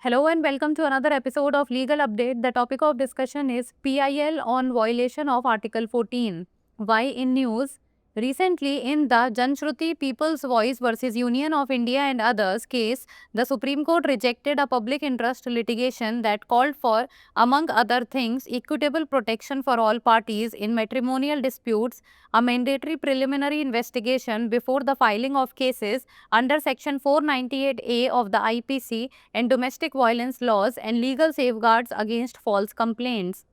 Hello and welcome to another episode of Legal Update. The topic of discussion is PIL on violation of Article 14. Why in news? Recently, in the Janshruti People's Voice versus Union of India and others case, the Supreme Court rejected a public interest litigation that called for, among other things, equitable protection for all parties in matrimonial disputes, a mandatory preliminary investigation before the filing of cases under Section 498A of the IPC and domestic violence laws and legal safeguards against false complaints.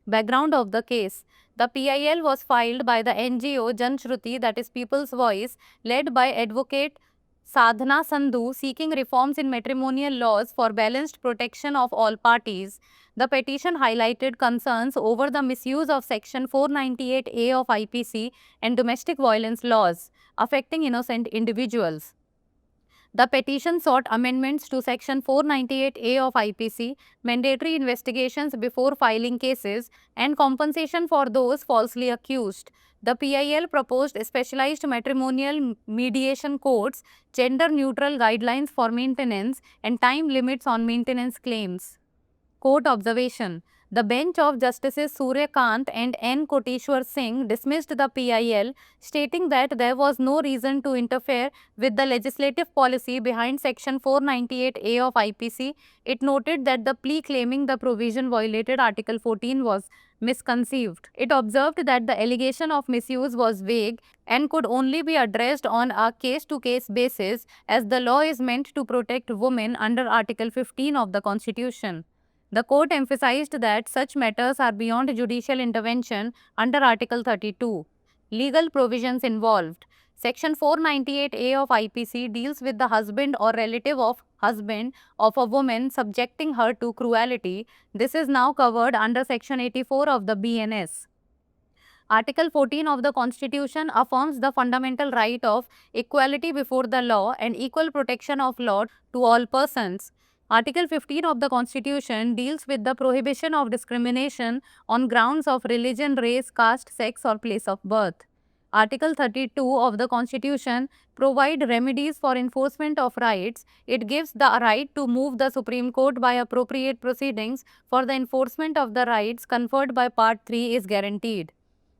Background of the case. The PIL was filed by the NGO Janshruti, that is People's Voice, led by advocate Sadhana Sandhu, seeking reforms in matrimonial laws for balanced protection of all parties. The petition highlighted concerns over the misuse of Section 498A of IPC and domestic violence laws, affecting innocent individuals. The petition sought amendments to Section 498A of IPC, mandatory investigations before filing cases, and compensation for those falsely accused. The PIL proposed specialized matrimonial mediation courts, gender-neutral guidelines for maintenance, and time limits on maintenance claims. Court observation. The bench of Justices Surya Kant and N. Koteshwar Singh dismissed the PIL, stating that there was no reason to interfere with the legislative policy behind Section 498A of IPC. It noted that the plea claiming the provision violated Article 14 was misconceived. It observed that the allegation of misuse was vague and could only be addressed on a case-to-case basis, as the law is meant to protect women under Article 15 of the Constitution. The court emphasized that such matters are beyond judicial intervention under Article 32. Legal provisions involved. Section 498A of IPC deals with the husband or relative of husband of a woman subjecting her to cruelty. This is now covered under Section 84 of the BNS. Article 14 of the Constitution affirms the fundamental right of equality before the law and equal protection of law to all persons. Article 15 of the Constitution deals with the prohibition of discrimination on grounds of religion, race, caste, sex, or place of birth. Article 32 of the Constitution provides remedies for enforcement of rights. It gives the right to move the Supreme Court by appropriate proceedings for the enforcement of the rights conferred by Part 3 is guaranteed.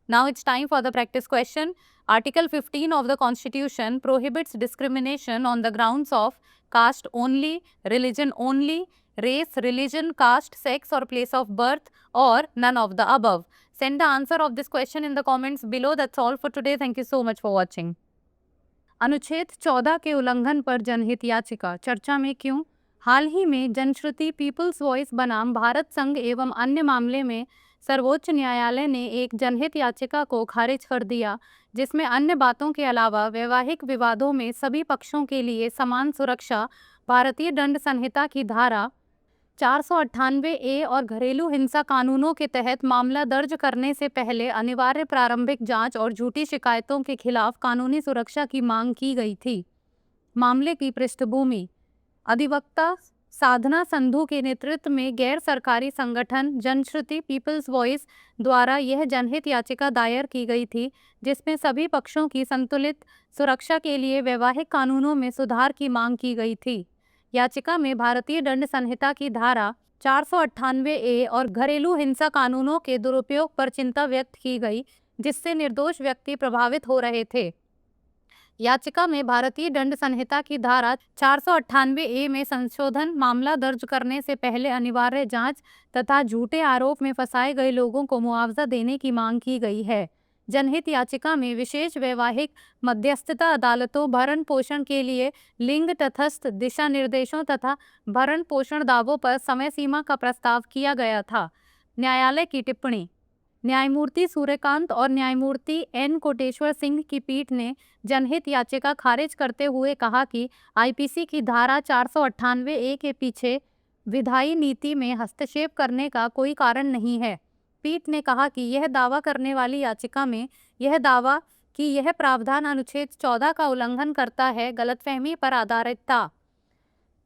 Now it's time for the practice question. Article 15 of the Constitution prohibits discrimination on the grounds of caste only, religion only, race, religion, caste, sex or place of birth, or none of the above. Send the answer of this question in the comments below. That's all for today. Thank you so much for watching. अनुच्छेद 14 के उल्लंघन पर जनहित याचिका चर्चा में क्यों? हाल ही में जनश्रुति पीपल्स वॉइस बनाम भारत संघ एवं अन्य मामले में सर्वोच्च न्यायालय ने एक जनहित याचिका को खारिज कर दिया, जिसमें अन्य बातों के अलावा वैवाहिक विवादों में सभी पक्षों के लिए समान सुरक्षा, भारतीय दंड संहिता की धारा 498A और घरेलू हिंसा कानूनों के तहत मामला दर्ज करने से पहले अनिवार्य प्रारंभिक जांच और झूठी शिकायतों के खिलाफ कानूनी सुरक्षा की मांग की गई थी। मामले की पृष्ठभूमि। अधिवक्ता साधना संधू के नेतृत्व में गैर सरकारी संगठन जनश्रुति पीपल्स वॉइस द्वारा यह जनहित याचिका दायर की गई थी, जिसमें सभी पक्षों की संतुलित सुरक्षा के लिए वैवाहिक कानूनों में सुधार की मांग की गई थी। याचिका में भारतीय दंड संहिता की धारा 498A और घरेलू हिंसा कानूनों के दुरुपयोग पर चिंता व्यक्त की गई, जिससे निर्दोष व्यक्ति प्रभावित हो रहे थे। याचिका में भारतीय दंड संहिता की धारा 498A में संशोधन, मामला दर्ज करने से पहले अनिवार्य जांच तथा झूठे आरोप में फंसाए गए लोगों को मुआवजा देने की मांग की गई है। जनहित याचिका में विशेष वैवाहिक मध्यस्थता अदालतों, भरण पोषण के लिए लिंग तटस्थ दिशा निर्देशों तथा भरण पोषण दावों पर समय सीमा का प्रस्ताव किया गया था। न्यायालय की टिप्पणी। न्यायमूर्ति सूर्यकांत और न्यायमूर्ति एन कोटेश्वर सिंह की पीठ ने जनहित याचिका खारिज करते हुए कहा कि आईपीसी की धारा 498A के पीछे विधायी नीति में हस्तक्षेप करने का कोई कारण नहीं है। पीठ ने कहा कि यह दावा करने वाली याचिका में यह दावा कि यह प्रावधान अनुच्छेद 14 का उल्लंघन करता है, गलतफहमी पर आधारित था।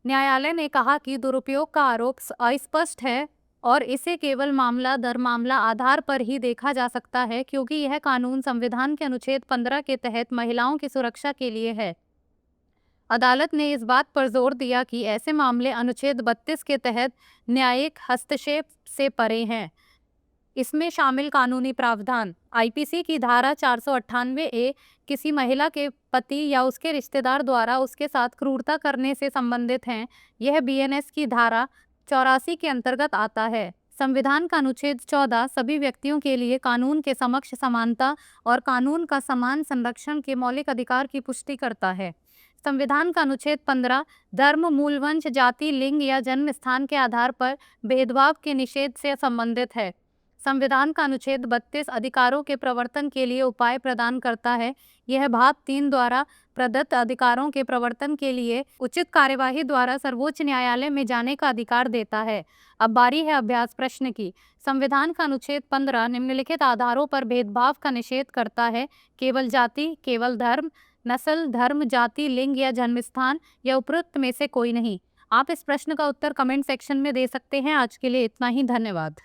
न्यायालय ने कहा कि दुरुपयोग का आरोप अस्पष्ट है और इसे केवल मामला दर मामला आधार पर ही देखा जा सकता है, क्योंकि यह कानून संविधान के अनुच्छेद 15 के तहत महिलाओं की सुरक्षा के लिए है। अदालत ने इस बात पर जोर दिया कि ऐसे मामले अनुच्छेद 32 के तहत न्यायिक हस्तक्षेप से परे हैं। इसमें शामिल कानूनी प्रावधान आईपीसी की धारा 498 ए किसी महिला के पति या उसके रिश्तेदार द्वारा उसके साथ क्रूरता करने से संबंधित हैं। यह बीएनएस की धारा 84 के अंतर्गत आता है। संविधान का अनुच्छेद 14 सभी व्यक्तियों के लिए कानून के समक्ष समानता और कानून का समान संरक्षण के मौलिक अधिकार की पुष्टि करता है। संविधान का अनुच्छेद 15 धर्म, मूल वंश, जाति, लिंग या जन्म स्थान के आधार पर भेदभाव के निषेध से संबंधित है। संविधान का अनुच्छेद 32 अधिकारों के प्रवर्तन के लिए उपाय प्रदान करता है। यह भाग 3 द्वारा प्रदत्त अधिकारों के प्रवर्तन के लिए उचित कार्यवाही द्वारा सर्वोच्च न्यायालय में जाने का अधिकार देता है। अब बारी है अभ्यास प्रश्न की। संविधान का अनुच्छेद 15 निम्नलिखित आधारों पर भेदभाव का निषेध करता है। केवल जाति, केवल धर्म, नस्ल, धर्म, जाति, लिंग या जन्मस्थान या उपरोक्त में से कोई नहीं। आप इस प्रश्न का उत्तर कमेंट सेक्शन में दे सकते हैं। आज के लिए इतना ही। धन्यवाद।